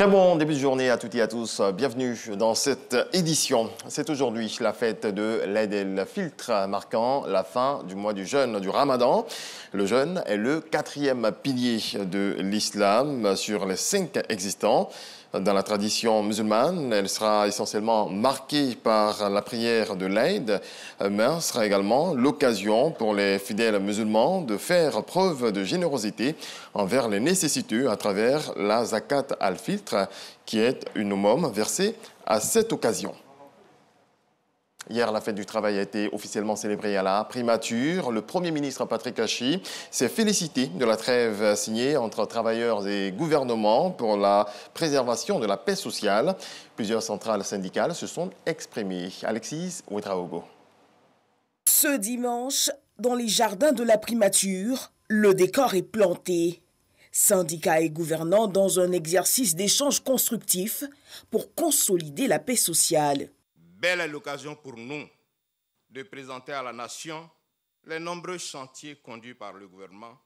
Très bon début de journée à toutes et à tous. Bienvenue dans cette édition. C'est aujourd'hui la fête de l'Aïd el-Fitr, marquant la fin du mois du jeûne du Ramadan. Le jeûne est le 4e pilier de l'islam sur les 5 existants. Dans la tradition musulmane, elle sera essentiellement marquée par la prière de l'Aïd, mais elle sera également l'occasion pour les fidèles musulmans de faire preuve de générosité envers les nécessiteux à travers la zakat al-fitr, qui est une aumône versée à cette occasion. Hier, la fête du travail a été officiellement célébrée à la primature. Le Premier ministre Patrick Achi s'est félicité de la trêve signée entre travailleurs et gouvernements pour la préservation de la paix sociale. Plusieurs centrales syndicales se sont exprimées. Alexis Ouedraogo. Ce dimanche, dans les jardins de la primature, le décor est planté. Syndicats et gouvernants dans un exercice d'échange constructif pour consolider la paix sociale. Belle est l'occasion pour nous de présenter à la nation les nombreux chantiers conduits par le gouvernement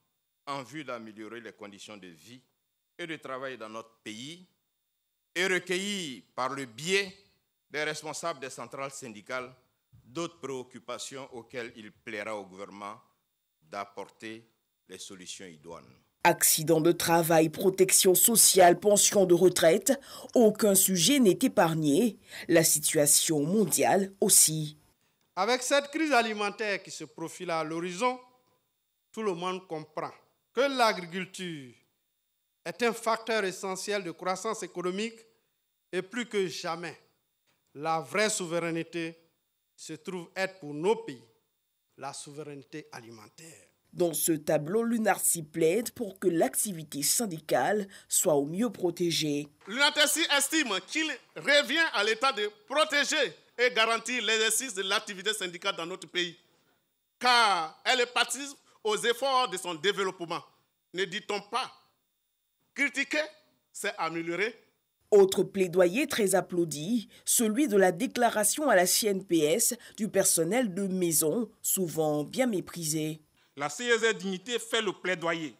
en vue d'améliorer les conditions de vie et de travail dans notre pays et recueillir par le biais des responsables des centrales syndicales d'autres préoccupations auxquelles il plaira au gouvernement d'apporter les solutions idoines. Accidents de travail, protection sociale, pension de retraite, aucun sujet n'est épargné. La situation mondiale aussi. Avec cette crise alimentaire qui se profile à l'horizon, tout le monde comprend que l'agriculture est un facteur essentiel de croissance économique et plus que jamais, la vraie souveraineté se trouve être pour nos pays la souveraineté alimentaire. Dans ce tableau, l'UNARCI plaide pour que l'activité syndicale soit au mieux protégée. L'UNARCI estime qu'il revient à l'État de protéger et garantir l'exercice de l'activité syndicale dans notre pays, car elle participe aux efforts de son développement. Ne dit-on pas, critiquer, c'est améliorer. Autre plaidoyer très applaudi, celui de la déclaration à la CNPS du personnel de maison, souvent bien méprisé. La CEZ Dignité fait le plaidoyer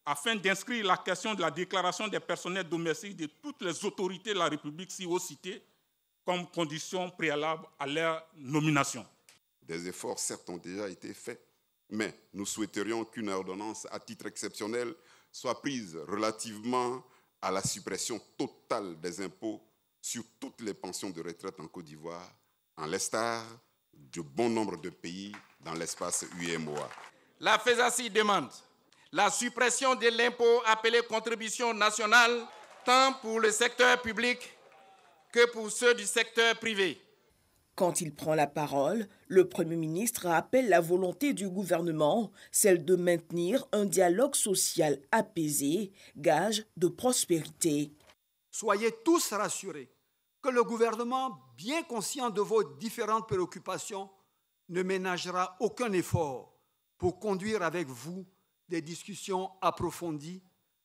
afin d'inscrire la question de la déclaration des personnels domestiques de toutes les autorités de la République si haut citées comme condition préalable à leur nomination. Des efforts, certes, ont déjà été faits, mais nous souhaiterions qu'une ordonnance à titre exceptionnel soit prise relativement à la suppression totale des impôts sur toutes les pensions de retraite en Côte d'Ivoire, en l'instar de bon nombre de pays dans l'espace UEMOA. La FESACI demande la suppression de l'impôt appelé contribution nationale, tant pour le secteur public que pour ceux du secteur privé. Quand il prend la parole, le Premier ministre rappelle la volonté du gouvernement, celle de maintenir un dialogue social apaisé, gage de prospérité. Soyez tous rassurés que le gouvernement, bien conscient de vos différentes préoccupations, ne ménagera aucun effort pour conduire avec vous des discussions approfondies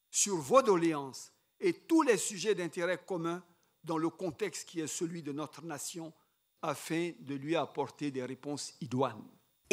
sur vos doléances et tous les sujets d'intérêt commun dans le contexte qui est celui de notre nation, afin de lui apporter des réponses idoines.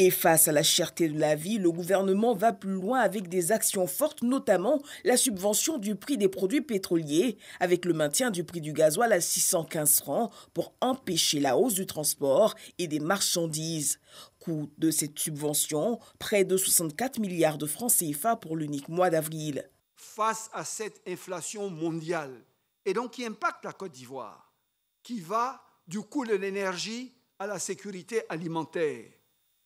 Et face à la cherté de la vie, le gouvernement va plus loin avec des actions fortes, notamment la subvention du prix des produits pétroliers, avec le maintien du prix du gasoil à 615 francs pour empêcher la hausse du transport et des marchandises. Coût de cette subvention, près de 64 milliards de francs CFA pour l'unique mois d'avril. Face à cette inflation mondiale, et donc qui impacte la Côte d'Ivoire, qui va du coût de l'énergie à la sécurité alimentaire,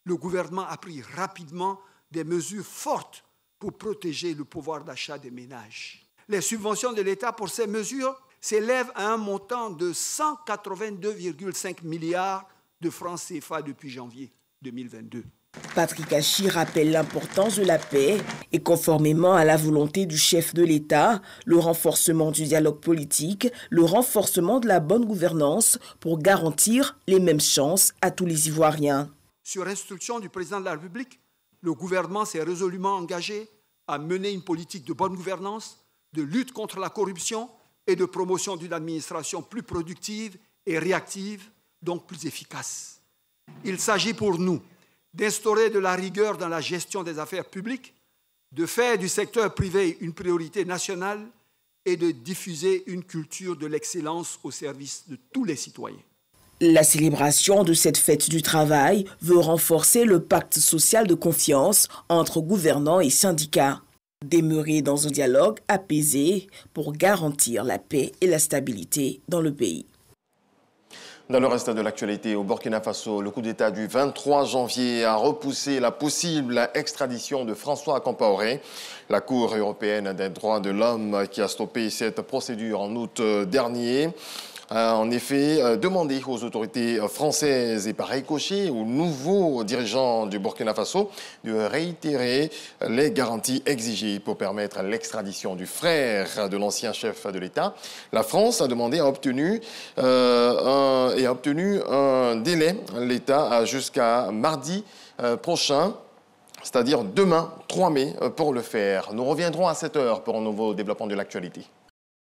le gouvernement a pris rapidement des mesures fortes pour protéger le pouvoir d'achat des ménages. Les subventions de l'État pour ces mesures s'élèvent à un montant de 182,5 milliards de francs CFA depuis janvier 2022. Patrick Achi rappelle l'importance de la paix et conformément à la volonté du chef de l'État, le renforcement du dialogue politique, le renforcement de la bonne gouvernance pour garantir les mêmes chances à tous les Ivoiriens. Sur instruction du président de la République, le gouvernement s'est résolument engagé à mener une politique de bonne gouvernance, de lutte contre la corruption et de promotion d'une administration plus productive et réactive, donc plus efficace. Il s'agit pour nous d'instaurer de la rigueur dans la gestion des affaires publiques, de faire du secteur privé une priorité nationale et de diffuser une culture de l'excellence au service de tous les citoyens. La célébration de cette fête du travail veut renforcer le pacte social de confiance entre gouvernants et syndicats. Demeurer dans un dialogue apaisé pour garantir la paix et la stabilité dans le pays. Dans le reste de l'actualité, au Burkina Faso, le coup d'État du 23 janvier a repoussé la possible extradition de François Compaoré. La Cour européenne des droits de l'homme qui a stoppé cette procédure en août dernier a en effet demandé aux autorités françaises et par ricochet aux nouveaux dirigeants du Burkina Faso de réitérer les garanties exigées pour permettre l'extradition du frère de l'ancien chef de l'État. La France a demandé et a obtenu un délai. L'État a jusqu'à mardi prochain, c'est-à-dire demain, 3 mai, pour le faire. Nous reviendrons à 7 heures pour un nouveau développement de l'actualité.